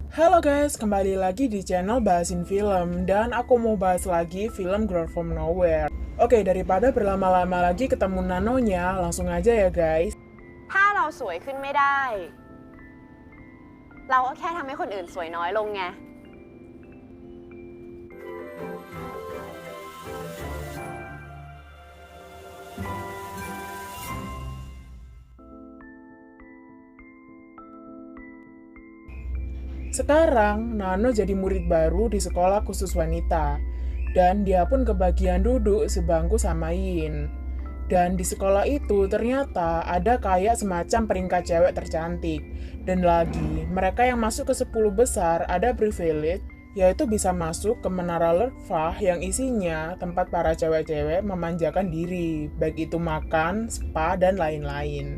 Halo guys, kembali lagi di channel Bahasin Film. Dan aku mau bahas lagi film Grow From Nowhere. Oke, daripada berlama-lama lagi ketemu Nanonya, langsung aja ya guys. ถ้าเราสวยขึ้นไม่ได้ เราก็แค่ทำให้คนอื่นสวยน้อยลงไง Sekarang, Nano jadi murid baru di sekolah khusus wanita. Dan dia pun kebagian duduk sebangku sama Yin. Dan di sekolah itu ternyata ada kayak semacam peringkat cewek tercantik. Dan lagi, mereka yang masuk ke 10 besar ada privilege, yaitu bisa masuk ke Menara Lerfah yang isinya tempat para cewek-cewek memanjakan diri, baik itu makan, spa, dan lain-lain.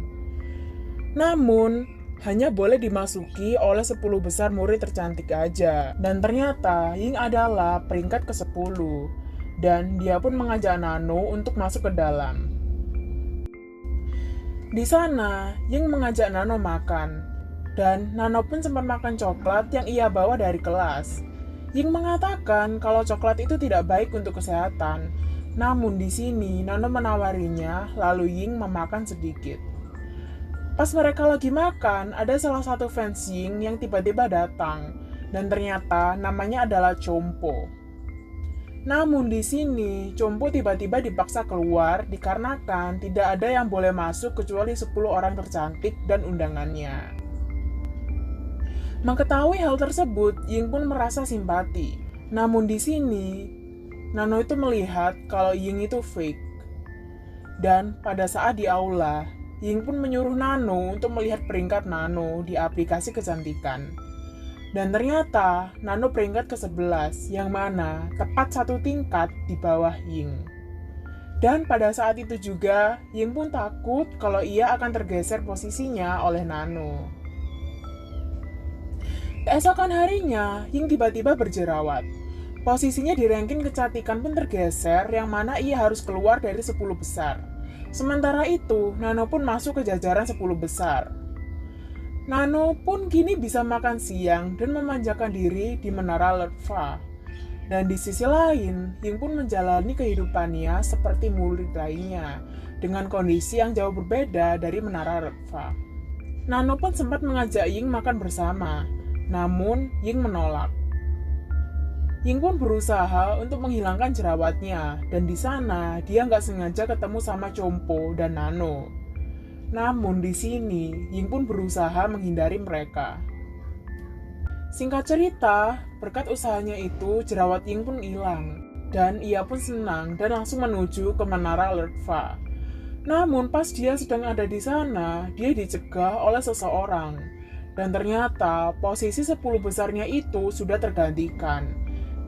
Namun, hanya boleh dimasuki oleh 10 besar murid tercantik aja. Dan ternyata Ying adalah peringkat ke-10. Dan dia pun mengajak Nano untuk masuk ke dalam. Di sana, Ying mengajak Nano makan. Dan Nano pun sempat makan coklat yang ia bawa dari kelas. Ying mengatakan kalau coklat itu tidak baik untuk kesehatan. Namun di sini Nano menawarinya, lalu Ying memakan sedikit. Pas mereka lagi makan, ada salah satu fans Ying yang tiba-tiba datang, dan ternyata namanya adalah Chompo. Namun di sini, Chompo tiba-tiba dipaksa keluar dikarenakan tidak ada yang boleh masuk kecuali 10 orang tercantik dan undangannya. Mengetahui hal tersebut, Ying pun merasa simpati. Namun di sini, Nano itu melihat kalau Ying itu fake. Dan pada saat di aula, Ying pun menyuruh Nano untuk melihat peringkat Nano di aplikasi kecantikan. Dan ternyata Nano peringkat ke-11, yang mana tepat satu tingkat di bawah Ying. Dan pada saat itu juga, Ying pun takut kalau ia akan tergeser posisinya oleh Nano. Keesokan harinya, Ying tiba-tiba berjerawat. Posisinya di ranking kecantikan pun tergeser, yang mana ia harus keluar dari 10 besar. Sementara itu, Nano pun masuk ke jajaran 10 besar. Nano pun kini bisa makan siang dan memanjakan diri di Menara Lerfah. Dan di sisi lain, Ying pun menjalani kehidupannya seperti murid lainnya, dengan kondisi yang jauh berbeda dari Menara Lerfah. Nano pun sempat mengajak Ying makan bersama, namun Ying menolak. Ying pun berusaha untuk menghilangkan jerawatnya, dan di sana dia nggak sengaja ketemu sama Chompo dan Nano. Namun di sini, Ying pun berusaha menghindari mereka. Singkat cerita, berkat usahanya itu, jerawat Ying pun hilang, dan ia pun senang dan langsung menuju ke Menara Lerfah. Namun pas dia sedang ada di sana, dia dicegah oleh seseorang, dan ternyata posisi 10 besarnya itu sudah tergantikan.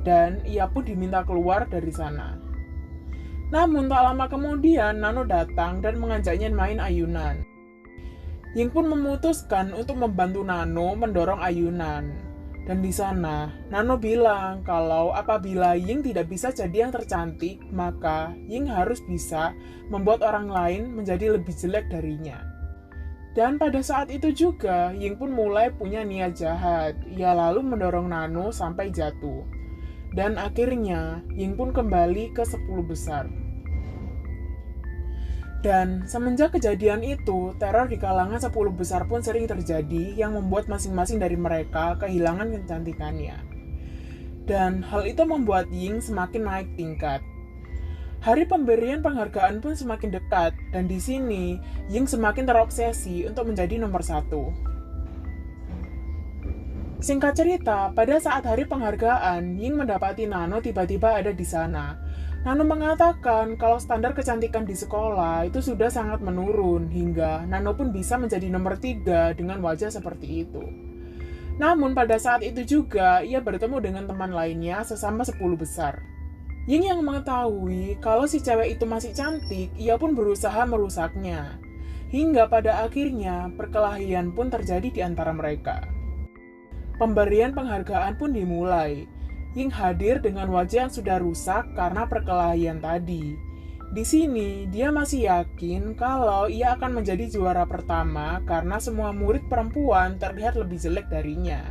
Dan ia pun diminta keluar dari sana. Namun tak lama kemudian Nano datang dan mengajaknya main ayunan. Ying pun memutuskan untuk membantu Nano mendorong ayunan. Dan di sana Nano bilang kalau apabila Ying tidak bisa jadi yang tercantik, maka Ying harus bisa membuat orang lain menjadi lebih jelek darinya. Dan pada saat itu juga Ying pun mulai punya niat jahat. Ia lalu mendorong Nano sampai jatuh. Dan akhirnya, Ying pun kembali ke 10 besar. Dan semenjak kejadian itu, teror di kalangan 10 besar pun sering terjadi yang membuat masing-masing dari mereka kehilangan kecantikannya. Dan hal itu membuat Ying semakin naik tingkat. Hari pemberian penghargaan pun semakin dekat, dan di sini Ying semakin terobsesi untuk menjadi nomor 1. Singkat cerita, pada saat hari penghargaan, Ying mendapati Nano tiba-tiba ada di sana. Nano mengatakan kalau standar kecantikan di sekolah itu sudah sangat menurun, hingga Nano pun bisa menjadi nomor 3 dengan wajah seperti itu. Namun pada saat itu juga, ia bertemu dengan teman lainnya sesama 10 besar. Ying yang mengetahui kalau si cewek itu masih cantik, ia pun berusaha merusaknya. Hingga pada akhirnya, perkelahian pun terjadi di antara mereka. Pemberian penghargaan pun dimulai. Ying hadir dengan wajah yang sudah rusak karena perkelahian tadi. Di sini, dia masih yakin kalau ia akan menjadi juara pertama karena semua murid perempuan terlihat lebih jelek darinya.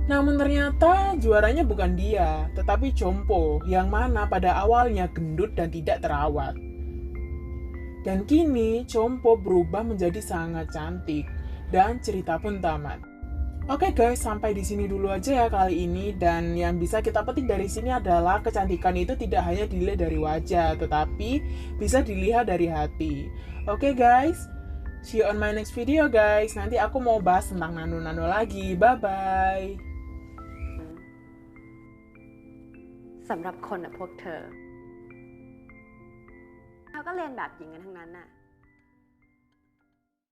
Namun ternyata juaranya bukan dia, tetapi Chompo yang mana pada awalnya gendut dan tidak terawat. Dan kini Chompo berubah menjadi sangat cantik dan cerita pun tamat. Oke guys, sampai di sini dulu aja ya kali ini, dan yang bisa kita petik dari sini adalah kecantikan itu tidak hanya dilihat dari wajah, tetapi bisa dilihat dari hati. Oke guys, see you on my next video guys. Nanti aku mau bahas tentang nano-nano lagi. Bye-bye. สำหรับคนพวกเธอเขาก็เรียนแบบหญิงกันทั้งนั้นน่ะ